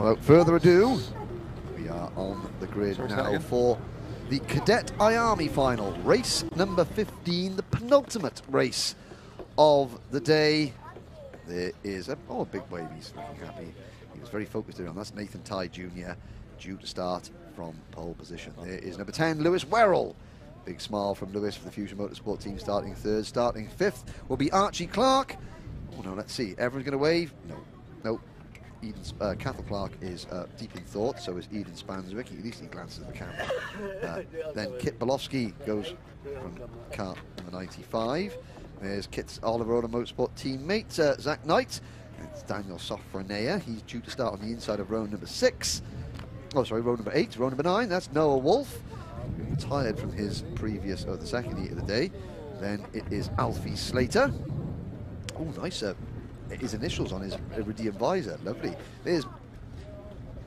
Without further ado, we are on the grid now for the Cadet IAME final, race number 15, the penultimate race of the day. There is a big wave, he's looking happy. He was very focused on. That's Nathan Tye Jr., due to start from pole position. There is number 10, Lewis Werrell. Big smile from Lewis for the Fusion Motorsport team, starting third. Starting fifth will be Archie Clark. Oh no, let's see, everyone's going to wave? No. Cathal Clark is deep in thought, so is Eden Spanswick. At least he glances at the camera. Then Kit Bolofsky goes from car number 95. There's Kit's Oliver Road Motorsport teammate, Zach Knight. It's Daniel Sofranea. He's due to start on the inside of row number 6. Oh, sorry, row number 8. Row number 9, that's Noah Wolf, who retired from his previous, the second heat of the day. Then it is Alfie Slater. Oh, nice. His initials on his iridium visor, lovely. There's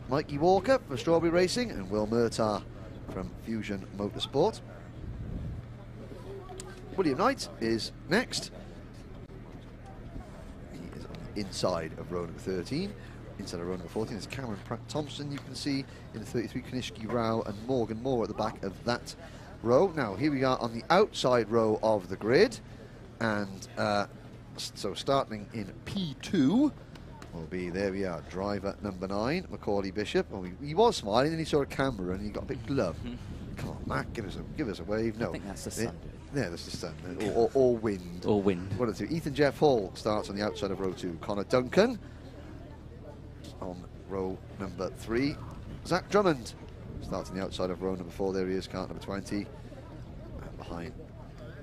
Mikey Walker for Strawberry Racing and Will Murtagh from Fusion Motorsport. William Knight is next. He is on the inside of row number 13. Inside of row number 14 is Cameron Pratt-Thompson. You can see in the 33 Kanishki Rao and Morgan Moore at the back of that row. Now here we are on the outside row of the grid, and so starting in P2 will be, there we are, driver number 9, Macaulay Bishop. Oh, he was smiling, and he saw a camera and he got a big glove. Come on, Matt, give us a wave. No, I think that's the sun. Yeah, that's the sun. Or wind. Or wind. One of the two. Ethan Jeff Hall starts on the outside of row 2. Connor Duncan on row number 3. Zach Drummond starts on the outside of row number 4. There he is, kart number 20. And behind,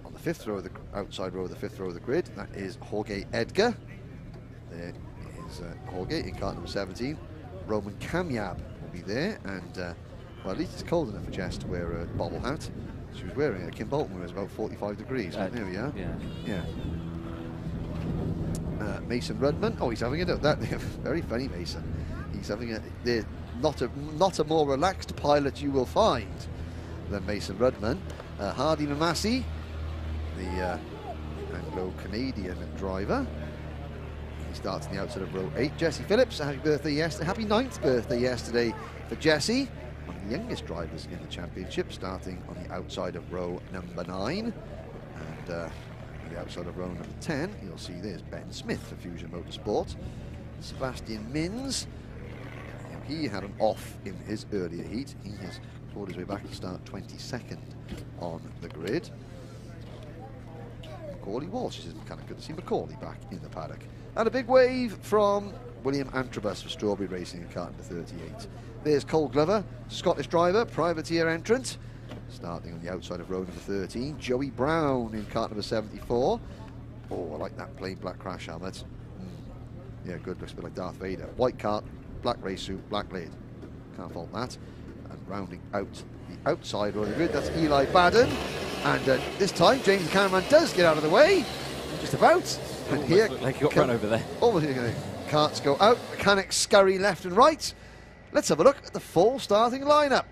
on the fifth row, the outside row of the fifth row of the grid, that is Jorge Edgar. There is Jorge in kart number 17. Roman Kamyab will be there, and well, at least it's cold enough for Jess to wear a bobble hat. She was wearing it at Kim Bolton, where it was about 45 degrees. There we are. Yeah. Mason Rudman. Oh, he's having a that very funny Mason. He's having not a more relaxed pilot you will find than Mason Rudman. Hardy Mamasi, the Anglo-Canadian driver. He starts on the outside of row 8. Jesse Phillips, happy birthday yesterday. Happy 9th birthday yesterday for Jesse. One of the youngest drivers in the championship, starting on the outside of row number 9. And on the outside of row number 10, you'll see there's Ben Smith for Fusion Motorsport. Sebastian Mins, he had an off in his earlier heat. He has clawed his way back to start 22nd on the grid. Macaulay Walsh, is kind of good to see Macaulay back in the paddock. And a big wave from William Antrobus for Strawberry Racing in kart number 38. There's Cole Glover, Scottish driver, privateer entrant. Starting on the outside of row number 13, Joey Brown in kart number 74. Oh, I like that plain black crash helmet. Yeah, good, looks a bit like Darth Vader. White kart, black race suit, black lid. Can't fault that. And rounding out the outside row of the grid, that's Eli Baden. And this time, James the cameraman does get out of the way. Just about. And here, like he got run over there. Almost karts go out, mechanics scurry left and right. Let's have a look at the full starting lineup.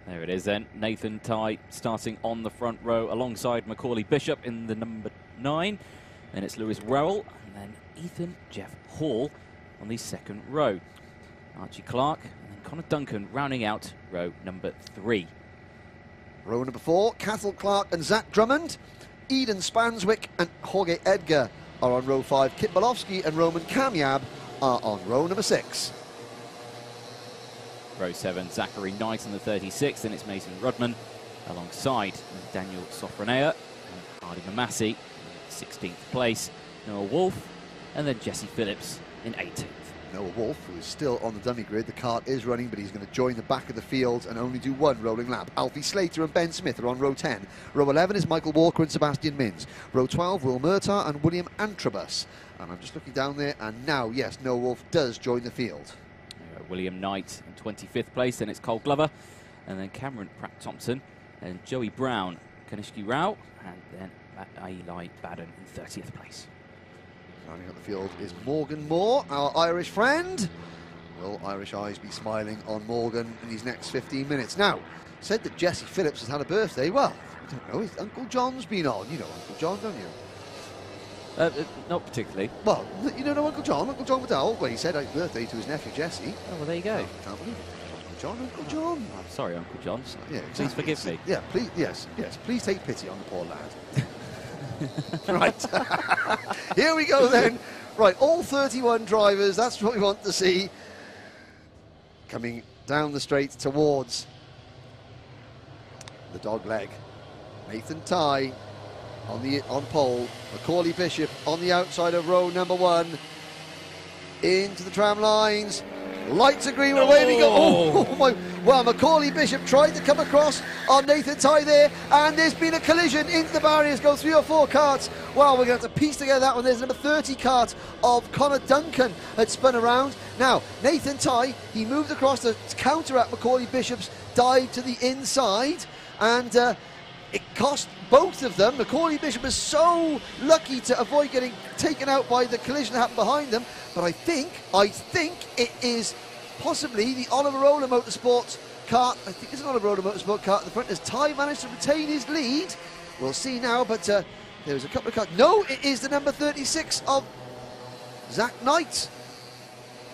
There it is then. Nathan Tye starting on the front row alongside Macaulay Bishop in the number 9. Then it's Lewis Werrell, and then Ethan Jeff Hall on the second row. Archie Clark, and then Connor Duncan rounding out row number 3. Row number 4, Cathal Clark and Zach Drummond. Eden Spanswick and Jorge Edgar are on row 5. Kit Bolofsky and Roman Kamyab are on row number 6. Row 7, Zachary Knight in the 36th, and it's Mason Rudman alongside Daniel Sofranea and Hardy Mamasi in 16th place. Noah Wolf, and then Jesse Phillips in 18th. Noah Wolf, who is still on the dummy grid. The kart is running, but he's going to join the back of the field and only do one rolling lap. Alfie Slater and Ben Smith are on row 10. Row 11 is Michael Walker and Sebastian Mins. Row 12, Will Murtagh and William Antrobus. And I'm just looking down there, and now, yes, Noah Wolf does join the field. William Knight in 25th place, then it's Cole Glover, and then Cameron Pratt-Thompson, and Joey Brown, Kanishki Rao, and then Eli Baden in 30th place. Rounding up the field is Morgan Moore, our Irish friend. Will Irish eyes be smiling on Morgan in these next 15 minutes? Now, said that Jesse Phillips has had a birthday. Well, I don't know, Uncle John's been on. You know Uncle John, don't you? Not particularly. Well, you don't know Uncle John McDowell? Well, he said happy birthday to his nephew Jesse. Oh, well, there you go. Can't believe it. Uncle John. I'm sorry, Uncle John. Yeah, exactly. Please forgive me. Yeah, please, yes. Please take pity on the poor lad. Right. Here we go then. Right, all 31 drivers, that's what we want to see. Coming down the straight towards the dog leg. Nathan Tye on pole. Macaulay Bishop on the outside of row number 1. Into the tram lines. Lights are green, away we go. Oh my. Well, Macaulay Bishop tried to come across on Nathan Tye there, and there's been a collision into the barriers. Go 3 or 4 karts. Well, we're going to have to piece together that one. There's number 30 kart of Connor Duncan had spun around. Now, Nathan Tye, he moved across to counteract Macaulay Bishop's dive to the inside, and it cost both of them. Macaulay Bishop is so lucky to avoid getting taken out by the collision that happened behind them. But I think it is possibly the Oliver Roller Motorsport kart. I think it's an Oliver Roller Motorsport kart at the front as Tye managed to retain his lead. We'll see now, but there's a couple of karts. No, it is the number 36 of Zach Knight.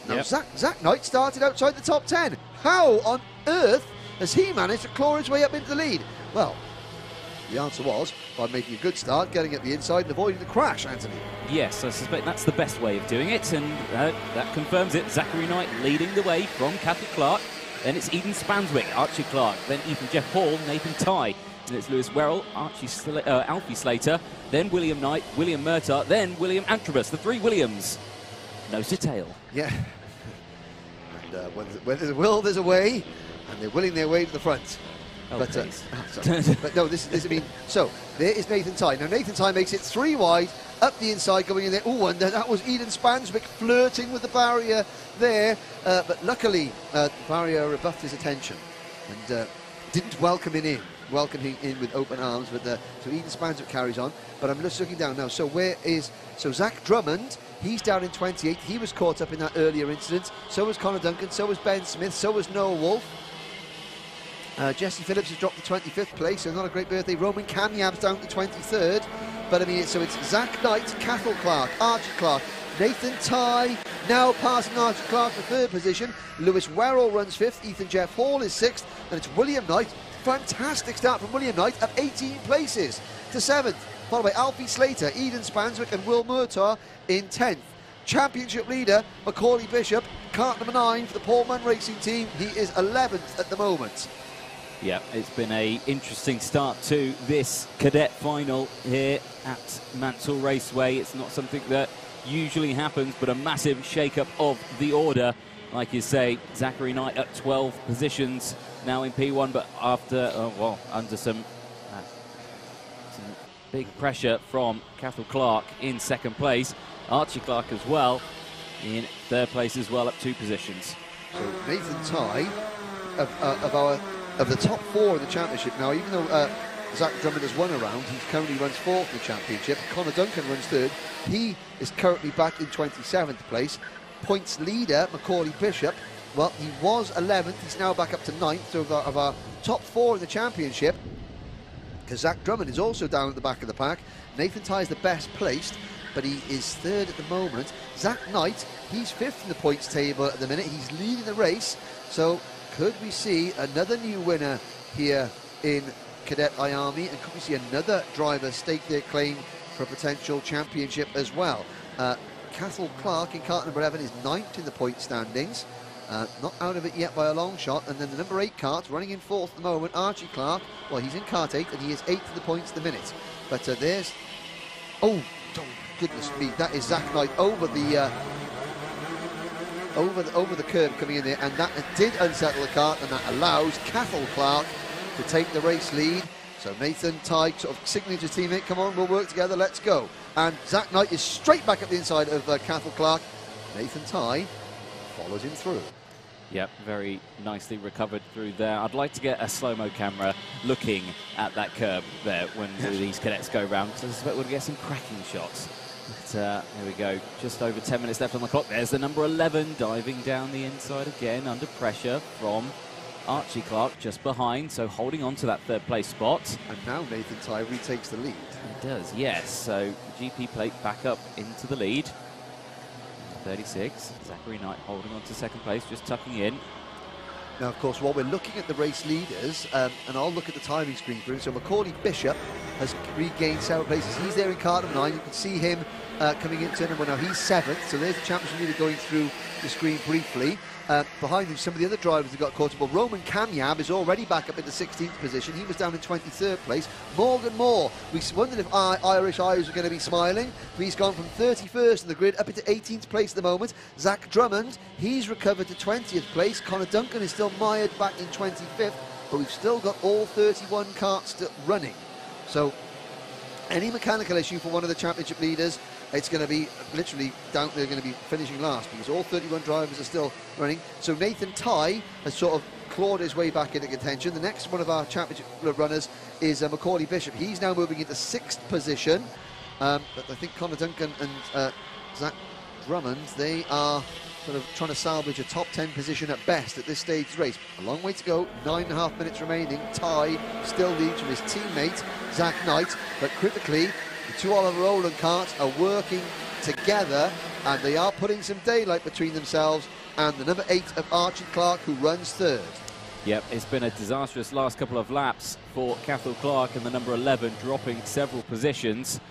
Now, yep. Zach Knight started outside the top 10. How on earth has he managed to claw his way up into the lead? Well, the answer was by making a good start, getting at the inside and avoiding the crash, Anthony. Yes, I suspect that's the best way of doing it, and that confirms it. Zachary Knight leading the way from Cathal Clark. Then it's Eden Spanswick, Archie Clark, then Ethan Jeff Hall, Nathan Tye. Then it's Lewis Werrell, Alfie Slater, then William Knight, William Murtagh, then William Antrobus. The 3 Williams. Nose to tail. Yeah. And when there's a will, there's a way, and they're willing their way to the front. Oh, but no, so there is Nathan Tye. Now Nathan Tye makes it 3 wide, up the inside, going in there. Oh, and that was Eden Spanswick flirting with the barrier there, but luckily the barrier rebuffed his attention and didn't welcome him in with open arms. But so Eden Spanswick carries on. But I'm just looking down now. So Zach Drummond? He's down in 28. He was caught up in that earlier incident. So was Connor Duncan. So was Ben Smith. So was Noah Wolf. Jesse Phillips has dropped to 25th place, so not a great birthday. Roman Kamiab's down to 23rd. But I mean, so it's Zach Knight, Cathal Clark, Archie Clark, Nathan Tye now passing Archie Clark for 3rd position. Lewis Werrell runs 5th. Ethan Jeff Hall is 6th. And it's William Knight. Fantastic start from William Knight up 18 places to 7th. Followed by Alfie Slater, Eden Spanswick, and Will Murtagh in 10th. Championship leader, Macaulay Bishop, kart number 9 for the Paul Munn Racing Team. He is 11th at the moment. Yeah, it's been an interesting start to this cadet final here at Mansell Raceway. It's not something that usually happens, but a massive shake-up of the order. Like you say, Zachary Knight at 12 positions now in P1, but after, under some big pressure from Cathal Clark in 2nd place. Archie Clark as well in 3rd place as well, up 2 positions. So Nathan Tye of the top 4 in the championship now, even though Zach Drummond has won a round, he currently runs 4th in the championship. Connor Duncan runs 3rd. He is currently back in 27th place. Points leader, Macaulay Bishop, well, he was 11th. He's now back up to 9th. So of our top 4 in the championship, because Zach Drummond is also down at the back of the pack. Nathan Tye is the best placed, but he is 3rd at the moment. Zach Knight, he's 5th in the points table at the minute. He's leading the race. So could we see another new winner here in Cadet IAME, and could we see another driver stake their claim for a potential championship as well? Cathal Clark in kart number 11 is 9th in the point standings, not out of it yet by a long shot. And then the number 8 kart running in 4th at the moment, Archie Clark. Well, he's in kart 8 and he is 8th in the points at the minute. But there's, oh goodness me, that is Zach Knight over the over the curb coming in there, and that did unsettle the kart, and that allows Cathal Clark to take the race lead. So Nathan Tye sort of signaling to his teammate, come on, we'll work together, let's go. And Zach Knight is straight back at the inside of Cathal Clark. Nathan Tye follows him through. Yep, very nicely recovered through there. I'd like to get a slow-mo camera looking at that curb there when these cadets go round, because I suspect we'll get some cracking shots. But there we go, just over 10 minutes left on the clock. There's the number 11 diving down the inside again under pressure from Archie Clark just behind, so holding on to that third place spot. And now Nathan Tye retakes the lead. He does, yes. So GP plate back up into the lead. 36, Zachary Knight holding on to second place, just tucking in. Now, of course, while we're looking at the race leaders, and I'll look at the timing screen for him. So Macaulay Bishop has regained several places. He's there in car number 9. You can see him coming into turn number 1 now. He's 7th, so there's the championship leader going through the screen briefly. Behind him, some of the other drivers have got caught up. Well, Roman Kamyab is already back up in the 16th position. He was down in 23rd place. Morgan Moore, we wondered if Irish Eyes were going to be smiling. He's gone from 31st in the grid up into 18th place at the moment. Zach Drummond, he's recovered to 20th place. Connor Duncan is still mired back in 25th, but we've still got all 31 karts still running. So any mechanical issue for one of the championship leaders, it's going to be literally down. They're going to be finishing last because all 31 drivers are still running. So Nathan Tye has sort of clawed his way back into contention. The next one of our championship runners is Macaulay Bishop. He's now moving into 6th position. But I think Connor Duncan and Zach Drummond, they are sort of trying to salvage a top 10 position at best at this stage of the race. A long way to go, 9.5 minutes remaining. Tye still leads from his teammate, Zach Knight, but critically, the two Oliver Rowland karts are working together and they are putting some daylight between themselves and the number 8 of Archie Clark, who runs 3rd. Yep, it's been a disastrous last couple of laps for Cathal Clark and the number 11 dropping several positions.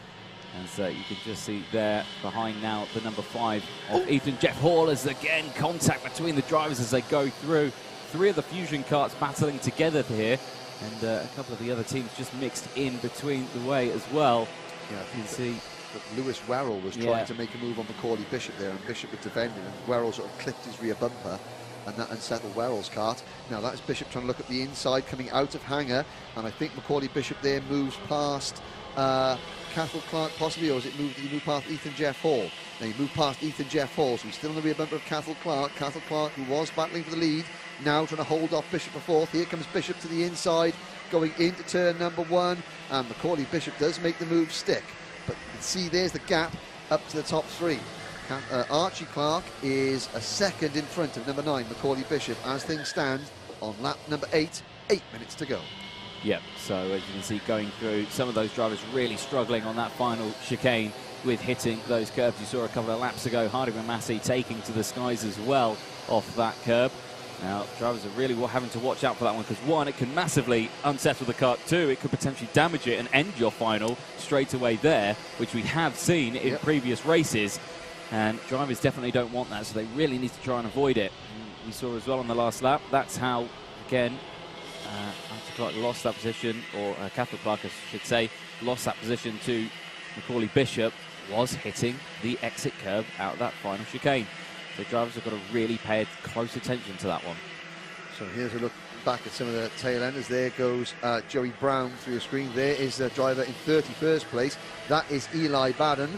As you can just see there behind now the number 5 of Ethan Jeff Hall, as again contact between the drivers as they go through. 3 of the Fusion karts battling together here, and a couple of the other teams just mixed in between the way as well. Yeah, you can see that Lewis Werrell was trying to make a move on Macaulay Bishop there, and Bishop was defending, and Werrell sort of clipped his rear bumper, and that unsettled Werrell's kart. Now that's Bishop trying to look at the inside, coming out of hangar, and I think Macaulay Bishop there moves past Cathal Clark possibly, or has he moved past Ethan Jeff Hall? Now he moved past Ethan Jeff Hall, so he's still on the rear bumper of Cathal Clark. Cathal Clark, who was battling for the lead, now trying to hold off Bishop for 4th. Here comes Bishop to the inside, going into turn number 1, and Macaulay Bishop does make the move stick. But you can see there's the gap up to the top 3. Archie Clark is a 2nd in front of number 9, Macaulay Bishop, as things stand on lap number 8, 8 minutes to go. Yep, so as you can see going through, some of those drivers really struggling on that final chicane with hitting those curbs. You saw a couple of laps ago, Harding and Massey taking to the skies as well off that curb. Now, drivers are really having to watch out for that one because, 1, it can massively unsettle the kart. 2, it could potentially damage it and end your final straight away there, which we have seen in previous races. And drivers definitely don't want that, so they really need to try and avoid it. And we saw as well on the last lap, that's how, again, Archie Clark lost that position, or Cathal Clark, I should say, lost that position to Macaulay Bishop, was hitting the exit curb out of that final chicane. So drivers have got to really pay close attention to that one. So here's a look back at some of the tail enders. There goes Joey Brown through the screen. There is the driver in 31st place. That is Eli Baden.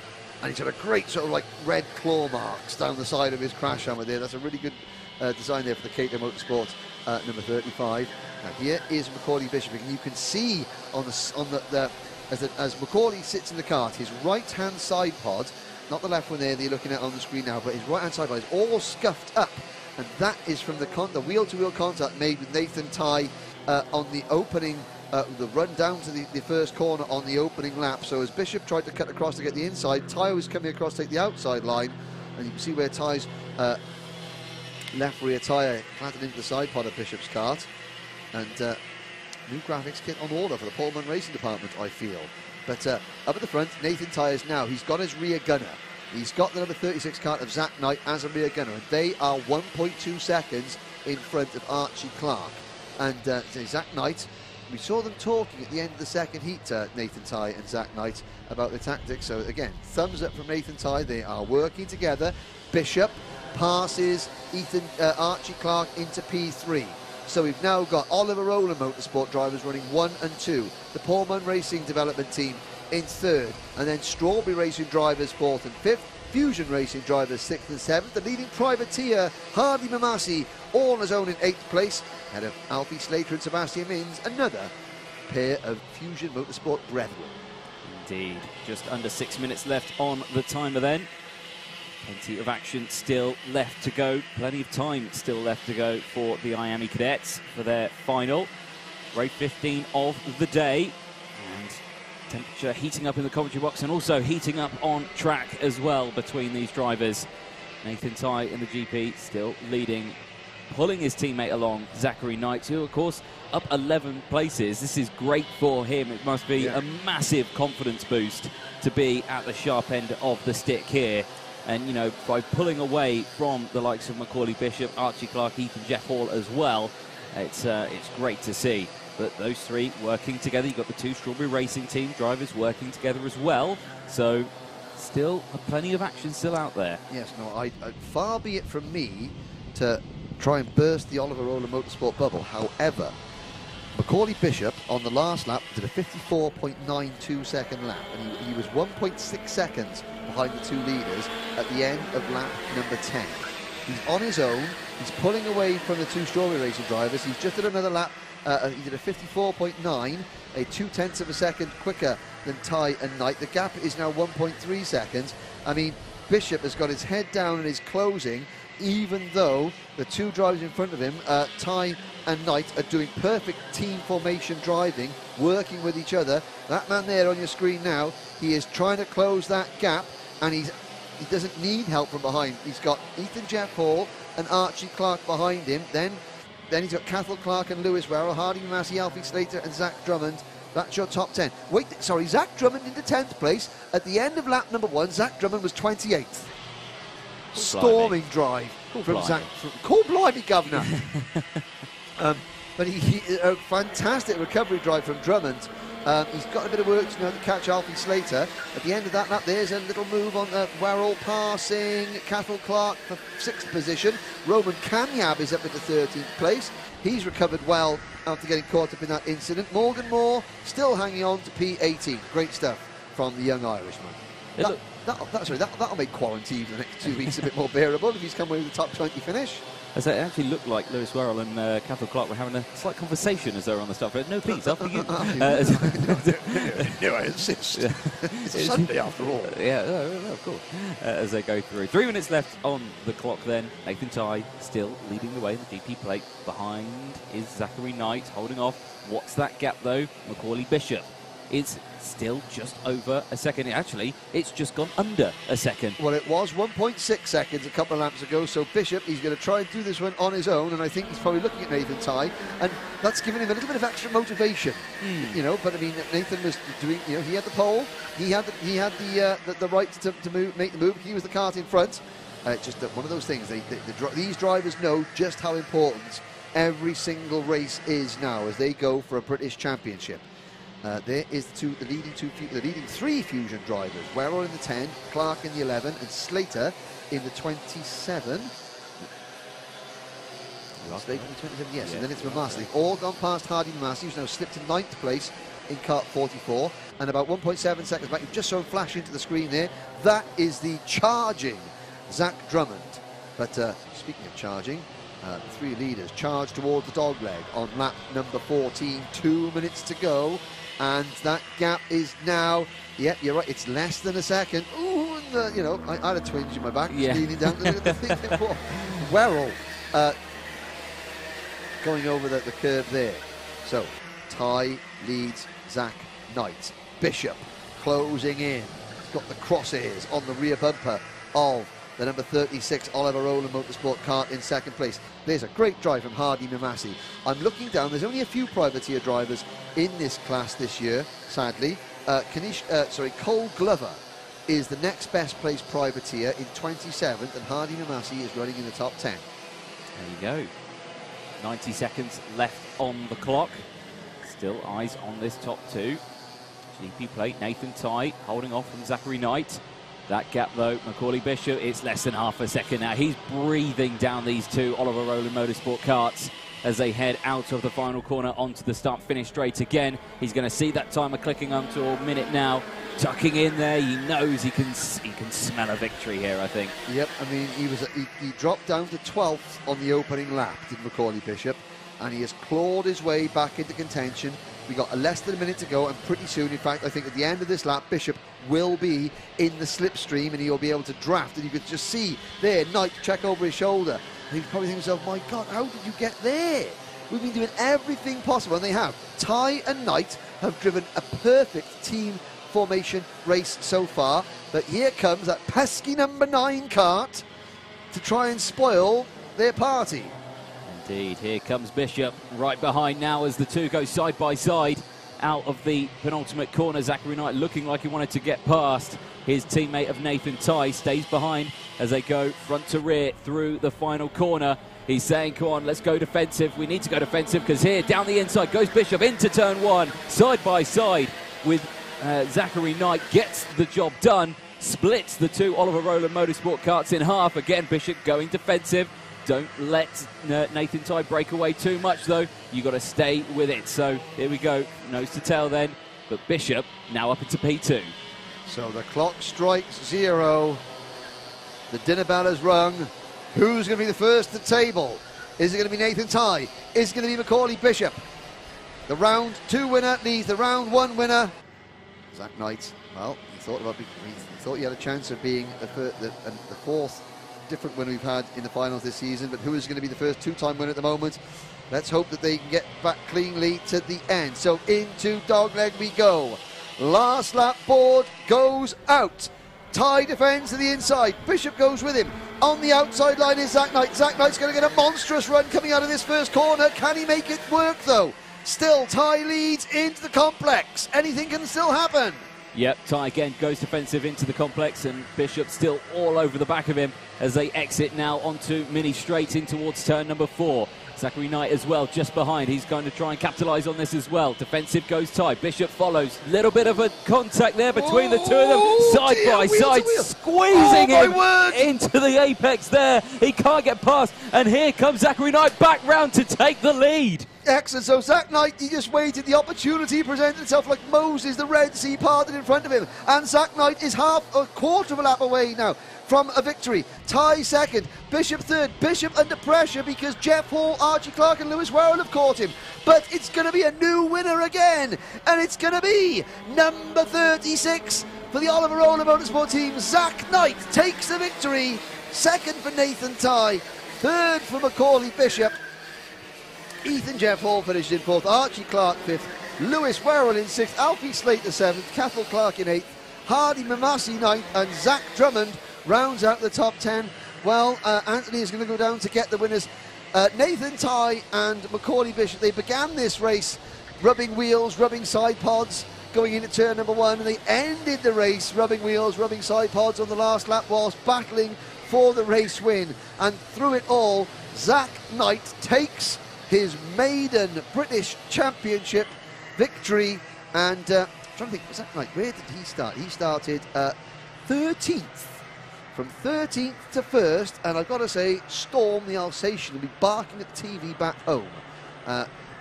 And he's got a great sort of like red claw marks down the side of his crash helmet there. That's a really good design there for the KTM Motorsport number 35. Now here is Macaulay Bishop, and you can see on the as Macaulay sits in the kart, his right-hand side pod, not the left one there that you're looking at on the screen now, but his right-hand side pod is all scuffed up, and that is from the wheel-to-wheel contact made with Nathan Tye on the opening, the run down to the first corner on the opening lap. So as Bishop tried to cut across to get the inside, Tye was coming across to take the outside line, and you can see where Tye's left rear tyre planted into the side pod of Bishop's kart. And new graphics kit on order for the Pullman Racing Department, I feel. But up at the front, Nathan Tye is now, he's got his rear gunner. He's got the number 36 kart of Zach Knight as a rear gunner, and they are 1.2 seconds in front of Archie Clark. And Zach Knight, we saw them talking at the end of the second heat, Nathan Tye and Zach Knight, about the tactics. So again, thumbs up from Nathan Tye. They are working together. Bishop passes Archie Clark into P3. So we've now got Oliver Rowland Motorsport drivers running 1 and 2. The Pullman Racing Development Team in 3rd. And then Strawberry Racing drivers 4th and 5th. Fusion Racing drivers 6th and 7th. The leading privateer, Hardy Mamasi, all on his own in 8th place. Ahead of Alfie Slater and Sebastian Mins, another pair of Fusion Motorsport brethren. Indeed. Just under 6 minutes left on the timer then. Plenty of action still left to go. Plenty of time still left to go for the IAME Cadets for their final. Race 15 of the day. And temperature heating up in the commentary box and also heating up on track as well between these drivers. Nathan Tye in the GP still leading, pulling his teammate along, Zachary Knight, who of course up 11 places. This is great for him. It must be a massive confidence boost to be at the sharp end of the stick here. And, you know, by pulling away from the likes of Macaulay Bishop, Archie Clark, Ethan Jeff Hall as well, it's great to see. But those three working together. You've got the two Strawberry Racing Team drivers working together as well. So still plenty of action still out there. Yes, no, far be it from me to try and burst the Oliver Rowland Motorsport bubble. However, Macaulay Bishop on the last lap did a 54.92 second lap, and he was 1.6 seconds behind the two leaders at the end of lap number 10. He's on his own. He's pulling away from the two Strawberry Racing drivers. He's just did another lap. He did a 54.9, a 0.2 of a second quicker than Tye and Knight. The gap is now 1.3 seconds. I mean, Bishop has got his head down and is closing, even though the two drivers in front of him, Tye and Knight, are doing perfect team formation driving, working with each other. That man there on your screen now, he is trying to close that gap, and he doesn't need help from behind. He's got Ethan Jeff Hall and Archie Clark behind him. Then he's got Cathal Clark and Lewis Werrell, Hardy Massey, Alfie Slater and Zach Drummond. That's your top 10. Wait, sorry, Zach Drummond into 10th place. At the end of lap number 1, Zach Drummond was 28th. Storming drive from Zach. Call blimey, Governor. But he a fantastic recovery drive from Drummond. He's got a bit of work to catch Alfie Slater. At the end of that lap, there's a little move on Werrell passing Cathal Clark for 6th position. Roman Kanyab is up into 13th place. He's recovered well after getting caught up in that incident. Morgan Moore still hanging on to P18. Great stuff from the young Irishman. That'll make quarantine for the next 2 weeks a bit more bearable if he's come away with a top 20 finish. As it actually looked like Lewis Werrell and Cathal Clark were having a slight conversation as they were on the start. No, please, after you. No, I insist. It's a Sunday after all. Yeah, of course. As they go through. 3 minutes left on the clock then. Nathan Tye still leading the way in the GP plate. Behind is Zachary Knight holding off. What's that gap though? Macaulay Bishop. It's still just over a second. Actually, it's just gone under a second. Well, it was 1.6 seconds a couple of laps ago, so Bishop, he's going to try and do this one on his own, and I think he's probably looking at Nathan Tye, and that's given him a little bit of extra motivation, you know. But I mean, Nathan was doing, you know, he had the pole, he had the right to make the move. He was the kart in front. Just one of those things. These drivers know just how important every single race is now as they go for a British Championship. There is the leading 3 Fusion drivers. Werrell in the 10, Clark in the 11, and Slater in the 27. Slater in the 27, yes, and then it's Massey. They've all gone past Hardy Massey, who's now slipped to 9th place in kart 44, and about 1.7 seconds back. You've just saw him flash into the screen there. That is the charging Zach Drummond. But speaking of charging, the 3 leaders charge towards the dogleg on lap number 14. 2 minutes to go. And that gap is now, yep, you're right, it's less than a second. Ooh, and you know, I had a twinge in my back, leaning down to the thing. Werrell going over the curve there. So, Tye leads Zach Knight. Bishop closing in. He's got the crosshairs on the rear bumper of the number 36 Oliver Rowland Motorsport kart in 2nd place. There's a great drive from Hardy Massey. I'm looking down, there's only a few privateer drivers in this class this year, sadly. Cole Glover is the next best placed privateer in 27th, and Hardy Massey is running in the top 10. There you go. 90 seconds left on the clock. Still eyes on this top 2. GP plate, Nathan Tye holding off from Zachary Knight. That gap though, Macaulay Bishop, it's less than half a second now. He's breathing down these 2 Oliver Rowland Motorsport karts as they head out of the final corner onto the start-finish straight again. He's going to see that timer clicking on to a minute now. Tucking in there, he knows he can smell a victory here, I think. Yep, I mean, he dropped down to 12th on the opening lap, did Macaulay Bishop. and he has clawed his way back into contention. We got less than a minute to go, and pretty soon, in fact, I think at the end of this lap, Bishop will be in the slipstream, and he'll be able to draft. And you could just see there, Knight check over his shoulder. And he's probably thinking to himself, my God, how did you get there? We've been doing everything possible, and they have. Ty and Knight have driven a perfect team formation race so far, but here comes that pesky number 9 kart to try and spoil their party. Indeed, here comes Bishop right behind now as the two go side by side out of the penultimate corner. Zachary Knight looking like he wanted to get past his teammate of Nathan Ty, stays behind as they go front to rear through the final corner. He's saying, come on, let's go defensive. We need to go defensive because here, down the inside, goes Bishop into turn 1, side by side with Zachary Knight, gets the job done, splits the two Oliver Rowland Motorsport karts in half. Again, Bishop going defensive. Don't let Nathan Ty break away too much, though. You've got to stay with it. So here we go, nose to tail then. But Bishop now up into P2. So the clock strikes 0. The dinner bell has rung. Who's going to be the first at the table? Is it going to be Nathan Ty? Is it going to be Macaulay Bishop? The round 2 winner leads the round 1 winner. Zach Knight, well, he thought he had a chance of being the 4th different winner we've had in the finals this season, but who is going to be the first 2-time winner at the moment? Let's hope that they can get back cleanly to the end. So into dogleg we go. Last lap board goes out. Ty defends to the inside. Bishop goes with him. On the outside line is Zach Knight. Zach Knight's going to get a monstrous run coming out of this first corner. Can he make it work though? Still, Ty leads into the complex. Anything can still happen. Yep, Ty again goes defensive into the complex, and Bishop still all over the back of him as they exit now onto mini straight in towards turn number 4. Zachary Knight as well, just behind. He's going to try and capitalise on this as well. Defensive goes Ty. Bishop follows. Little bit of a contact there between the two of them. Side by side, squeezing him into the apex there. He can't get past. And here comes Zachary Knight back round to take the lead. Excellent. So Zach Knight, he just waited. The opportunity presented itself like Moses, the Red Sea parted in front of him. And Zach Knight is a quarter of a lap away now from a victory. Ty second, Bishop third. Bishop under pressure because Jeff Hall, Archie Clark and Lewis Warren have caught him. But it's going to be a new winner again. And it's going to be number 36 for the Oliver Rowland Motorsport team. Zach Knight takes the victory. Second for Nathan Ty. Third for Macaulay Bishop. Ethan Jeff Hall finished in 4th. Archie Clark 5th. Lewis Warren in 6th. Alfie Slater 7th. Cathal Clark in 8th. Hardy Mamasi 9th. And Zach Drummond rounds out the top 10. Well, Anthony is going to go down to get the winners. Nathan Ty and Macaulay Bishop, they began this race rubbing wheels, rubbing side pods, going into turn number 1, and they ended the race rubbing wheels, rubbing side pods on the last lap whilst battling for the race win. And through it all, Zach Knight takes his maiden British Championship victory. And I'm trying to think, Zach Knight, where did he start? He started 13th. From 13th to 1st, and I've got to say, Storm the Alsatian will be barking at the TV back home.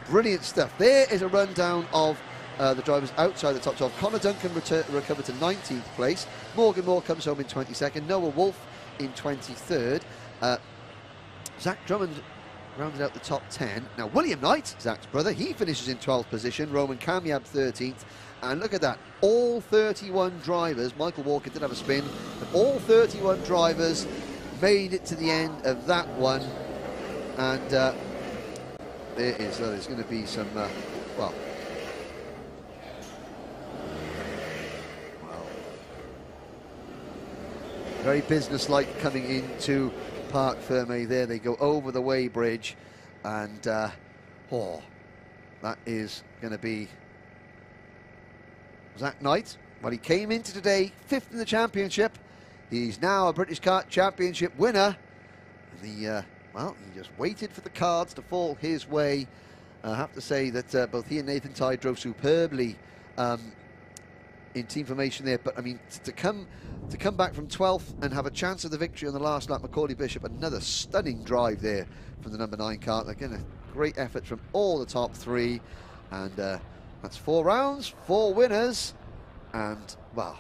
Brilliant stuff. There is a rundown of the drivers outside the top 12. Connor Duncan recovered to 19th place. Morgan Moore comes home in 22nd. Noah Wolf in 23rd. Zach Drummond rounded out the top 10. Now, William Knight, Zach's brother, he finishes in 12th position. Roman Kamiab 13th. And look at that, all 31 drivers, Michael Walker did have a spin, but all 31 drivers made it to the end of that one. And there's going to be some, very businesslike coming into Parc Fermé. There they go over the weighbridge, and that is going to be Zach Knight. Well, he came into today 5th in the championship. He's now a British Kart Championship winner. And he just waited for the cards to fall his way. I have to say that both he and Nathan Ty drove superbly in team formation there. But I mean, to come back from 12th and have a chance of the victory on the last lap, Macaulay Bishop, another stunning drive there from the number 9 kart. Again, a great effort from all the top 3, and that's 4 rounds, 4 winners, and, well,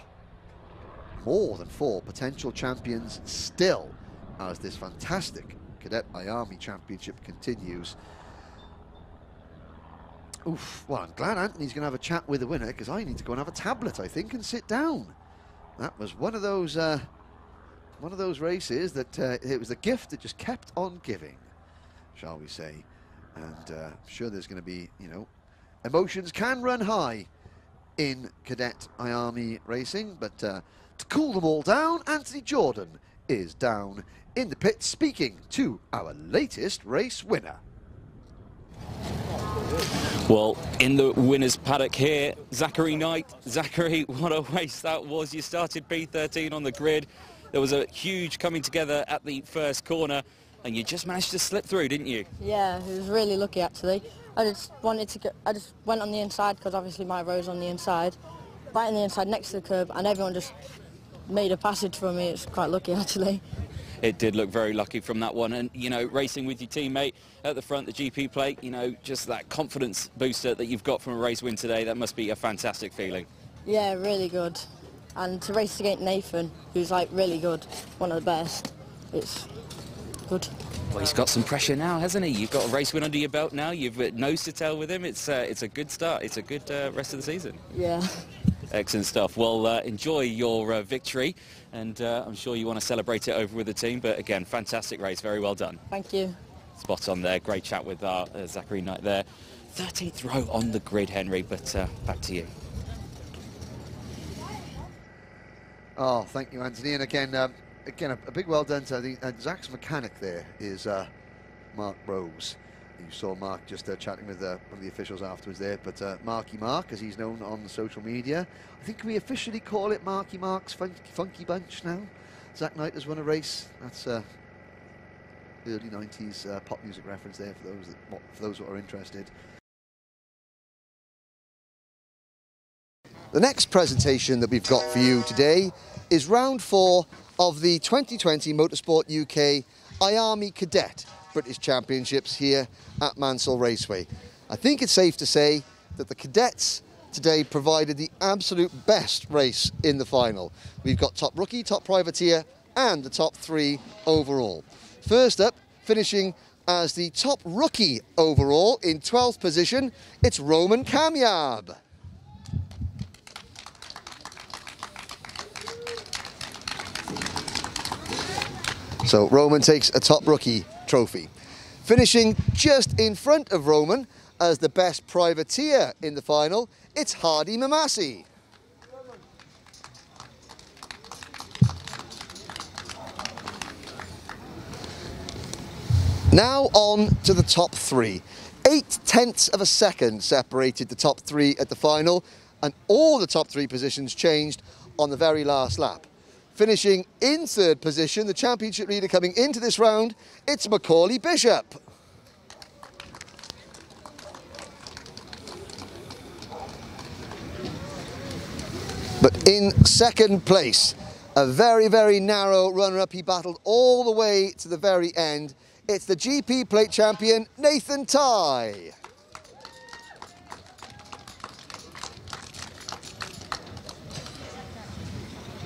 more than 4 potential champions still as this fantastic Cadet IAME Championship continues. Oof, well, I'm glad Anthony's going to have a chat with the winner, because I need to go and have a tablet, I think, and sit down. That was one of those races that it was a gift that just kept on giving, shall we say. And I'm sure there's going to be, you know, emotions can run high in Cadet IAME racing, but to cool them all down, Anthony Jordan is down in the pit speaking to our latest race winner. Well, in the winner's paddock here, Zachary Knight. Zachary, what a race that was. You started P13 on the grid. There was a huge coming together at the first corner, and you just managed to slip through, didn't you? Yeah, it was really lucky actually. I just went on the inside because obviously my row's on the inside, right on the inside next to the curb, and everyone just made a passage for me. It's quite lucky actually. It did look very lucky from that one, and you know, racing with your teammate at the front, the GP plate, you know, just that confidence booster that you've got from a race win today, that must be a fantastic feeling. Yeah, really good. And to race against Nathan, who's like really good, one of the best, it's good. Well, he's got some pressure now, hasn't he? You've got a race win under your belt now, you've nose to tail with him. It's a good start, it's a good rest of the season. Yeah. Excellent stuff. Well, enjoy your victory, and I'm sure you want to celebrate it over with the team, but again, fantastic race, very well done. Thank you. Spot on there, great chat with our Zachary Knight there. 13th row on the grid, Henry, but back to you. Oh, thank you, Anthony. And again, a big well done to Zach's mechanic there is Mark Rose. You saw Mark just chatting with one of the officials afterwards there, but Marky Mark, as he's known on social media. I think we officially call it Marky Mark's Funky Bunch now. Zach Knight has won a race. That's early 90s pop music reference there for those who are interested. The next presentation that we've got for you today is round 4 of the 2020 Motorsport UK IAME Cadet British Championships here at Mansell Raceway. I think it's safe to say that the cadets today provided the absolute best race in the final. We've got top rookie, top privateer, and the top 3 overall. First up, finishing as the top rookie overall in 12th position, it's Roman Kamyab. So Roman takes a top rookie trophy. Finishing just in front of Roman as the best privateer in the final, it's Hardy Mamasi. Now on to the top 3. 0.8 of a second separated the top 3 at the final, and all the top 3 positions changed on the very last lap. Finishing in 3rd position, the championship leader coming into this round, it's Macaulay Bishop. But in 2nd place, a very, very narrow runner-up. He battled all the way to the very end. It's the GP plate champion, Nathan Tye.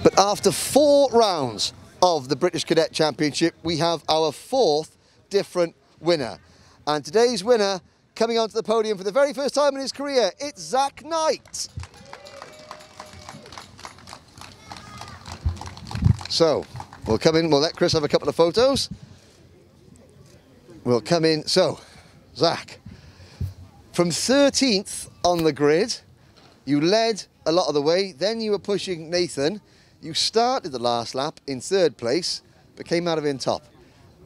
But after 4 rounds of the British Cadet Championship, we have our 4th different winner. And today's winner, coming onto the podium for the very first time in his career, it's Zach Knight. So, we'll come in, we'll let Chris have a couple of photos. We'll come in, so, Zach, from 13th on the grid, you led a lot of the way, then you were pushing Nathan. You started the last lap in 3rd place, but came out of it in top.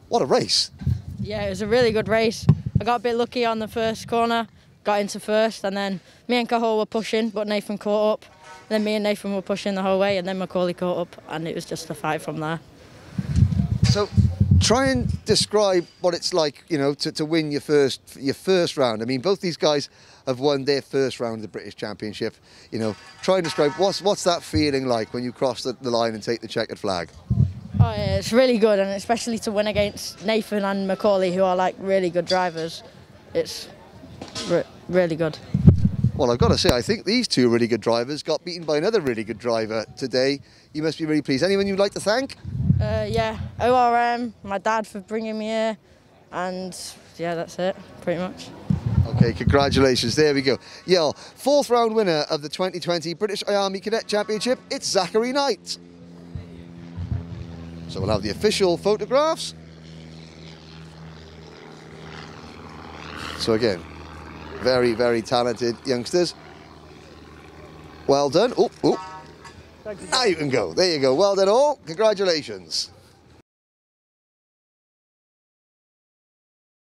What a race. Yeah, it was a really good race. I got a bit lucky on the first corner, got into 1st, and then me and Cahal were pushing, but Nathan caught up. Then me and Nathan were pushing the whole way, and then Macaulay caught up, and it was just a fight from there. So, try and describe what it's like, you know, to win your first round. I mean, both these guys have won their first round of the British Championship. You know, try and describe what's that feeling like when you cross the line and take the checkered flag? Oh yeah, it's really good, and especially to win against Nathan and Macaulay, who are like really good drivers. It's really good. Well, I've got to say, I think these 2 really good drivers got beaten by another really good driver today. You must be really pleased. Anyone you'd like to thank? Yeah, ORM, my dad for bringing me here, and yeah, that's it, pretty much. Okay, congratulations. There we go. Yeah, 4th round winner of the 2020 British IAME Cadet Championship, it's Zachary Knight. So we'll have the official photographs. So again, very, very talented youngsters. Well done. Oh, oh. Now you can go. There you go. Well done all. Congratulations.